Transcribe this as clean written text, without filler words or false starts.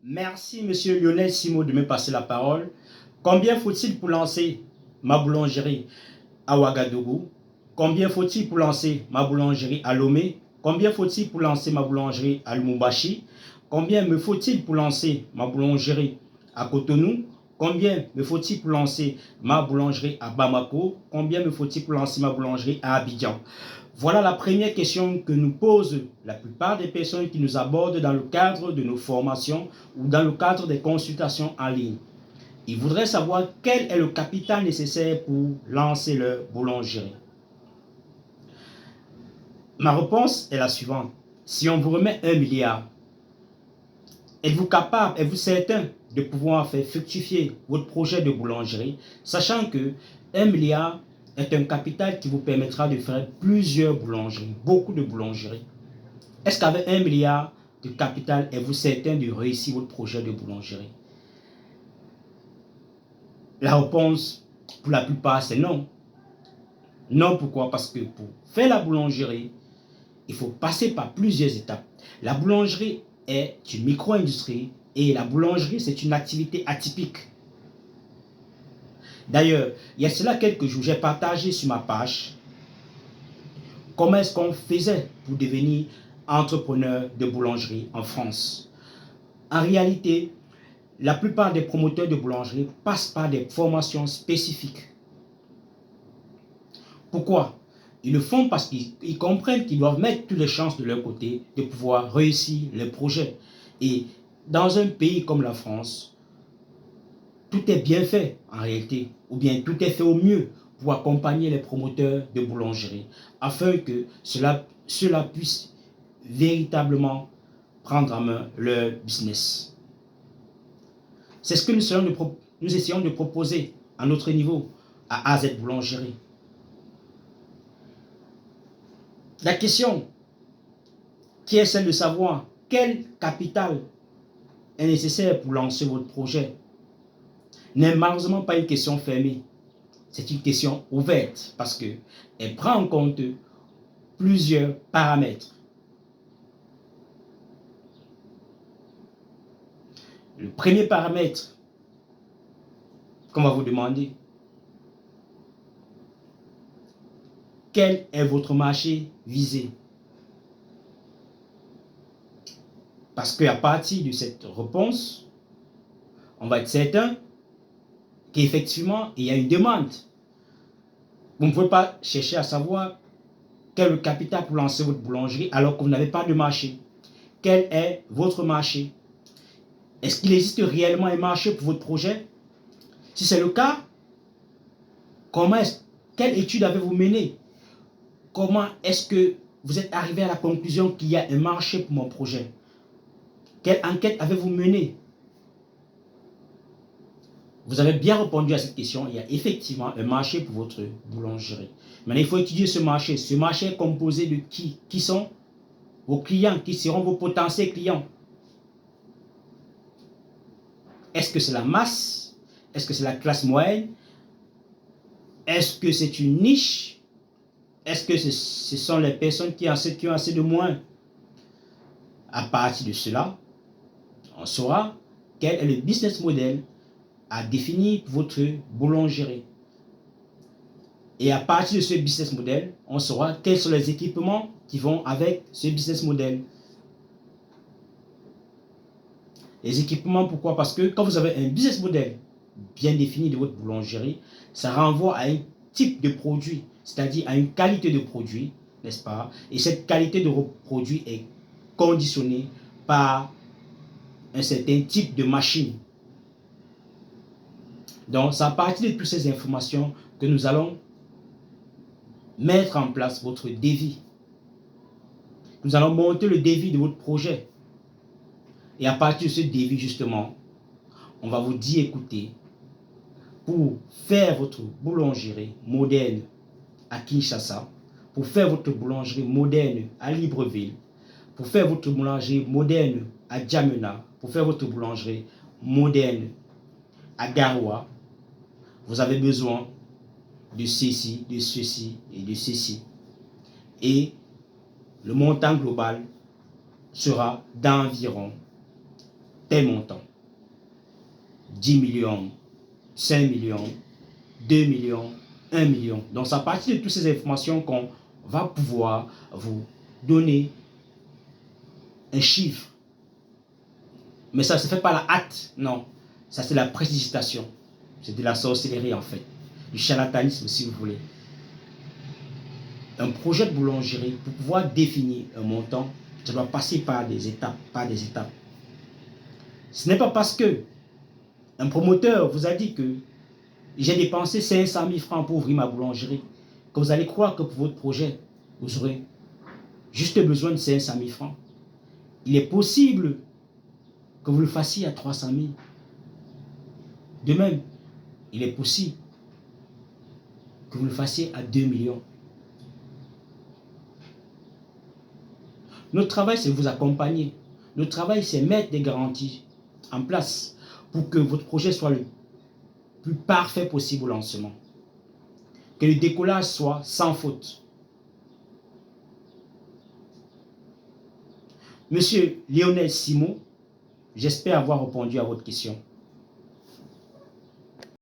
Merci, monsieur Lionel Simo, de me passer la parole. Combien faut-il pour lancer ma boulangerie à Ouagadougou? Combien faut-il pour lancer ma boulangerie à Lomé? Combien faut-il pour lancer ma boulangerie à Lumumbashi? Combien me faut-il pour lancer ma boulangerie à Cotonou? Combien me faut-il pour lancer ma boulangerie à Bamako? Combien me faut-il pour lancer ma boulangerie à Abidjan? Voilà la première question que nous posent la plupart des personnes qui nous abordent dans le cadre de nos formations ou dans le cadre des consultations en ligne. Ils voudraient savoir quel est le capital nécessaire pour lancer leur boulangerie. Ma réponse est la suivante. Si on vous remet 1 milliard, êtes-vous capable, êtes-vous certain de pouvoir faire fructifier votre projet de boulangerie, sachant que 1 milliard est un capital qui vous permettra de faire plusieurs boulangeries, beaucoup de boulangeries. Est-ce qu'avec 1 milliard de capital, êtes-vous certain de réussir votre projet de boulangerie? La réponse, pour la plupart, c'est non. Non, pourquoi? Parce que pour faire la boulangerie, il faut passer par plusieurs étapes. La boulangerie est une micro-industrie et la boulangerie, c'est une activité atypique. D'ailleurs, il y a cela quelques jours, j'ai partagé sur ma page comment est-ce qu'on faisait pour devenir entrepreneur de boulangerie en France. En réalité, la plupart des promoteurs de boulangerie passent par des formations spécifiques. Pourquoi? Ils le font parce qu'ils comprennent qu'ils doivent mettre toutes les chances de leur côté de pouvoir réussir le projet. Et dans un pays comme la France, tout est bien fait en réalité, ou bien tout est fait au mieux pour accompagner les promoteurs de boulangerie, afin que cela puisse véritablement prendre en main leur business. C'est ce que nous essayons de proposer à notre niveau, à AZ Boulangerie. La question qui est celle de savoir quel capital est nécessaire pour lancer votre projet n'est malheureusement pas une question fermée. C'est une question ouverte parce qu'elle prend en compte plusieurs paramètres. Le premier paramètre qu'on va vous demander, quel est votre marché visé? Parce qu'à partir de cette réponse, on va être certain qu'effectivement, il y a une demande. Vous ne pouvez pas chercher à savoir quel est le capital pour lancer votre boulangerie alors que vous n'avez pas de marché. Quel est votre marché? Est-ce qu'il existe réellement un marché pour votre projet? Si c'est le cas, quelle étude avez-vous menée? Comment est-ce que vous êtes arrivé à la conclusion qu'il y a un marché pour mon projet? Quelle enquête avez-vous menée? Vous avez bien répondu à cette question. Il y a effectivement un marché pour votre boulangerie. Maintenant, il faut étudier ce marché. Ce marché est composé de qui? Qui sont vos clients? Qui seront vos potentiels clients? Est-ce que c'est la masse? Est-ce que c'est la classe moyenne? Est-ce que c'est une niche? Est-ce que ce sont les personnes qui ont assez de moins? À partir de cela, on saura quel est le business model à définir pour votre boulangerie. Et à partir de ce business model, on saura quels sont les équipements qui vont avec ce business model. Les équipements, pourquoi? Parce que quand vous avez un business model bien défini de votre boulangerie, ça renvoie à un type de produit, c'est-à-dire à une qualité de produit, n'est-ce pas? Et cette qualité de produit est conditionnée par un certain type de machine. Donc, c'est à partir de toutes ces informations que nous allons mettre en place votre devis. Nous allons monter le devis de votre projet. Et à partir de ce devis, justement, on va vous dire, écoutez, pour faire votre boulangerie moderne à Kinshasa, pour faire votre boulangerie moderne à Libreville, pour faire votre boulangerie moderne à Djamena, pour faire votre boulangerie moderne à Garoua, vous avez besoin de ceci, de ceci et de ceci. Et le montant global sera d'environ tel montant. 10 millions, 5 millions, 2 millions, 1 million. Donc, c'est à partir de toutes ces informations qu'on va pouvoir vous donner un chiffre. Mais ça ne se fait pas la hâte, non. Ça, c'est la précipitation. C'est de la sorcellerie, en fait. Du charlatanisme, si vous voulez. Un projet de boulangerie, pour pouvoir définir un montant, ça doit passer par des étapes, Ce n'est pas parce que un promoteur vous a dit que j'ai dépensé 500 000 francs pour ouvrir ma boulangerie, que vous allez croire que pour votre projet, vous aurez juste besoin de 500 000 francs. Il est possible que vous le fassiez à 300 000. De même, il est possible que vous le fassiez à 2 millions. Notre travail, c'est vous accompagner. Notre travail, c'est mettre des garanties en place pour que votre projet soit le plus parfait possible au lancement. Que le décollage soit sans faute. Monsieur Lionel Simon, j'espère avoir répondu à votre question.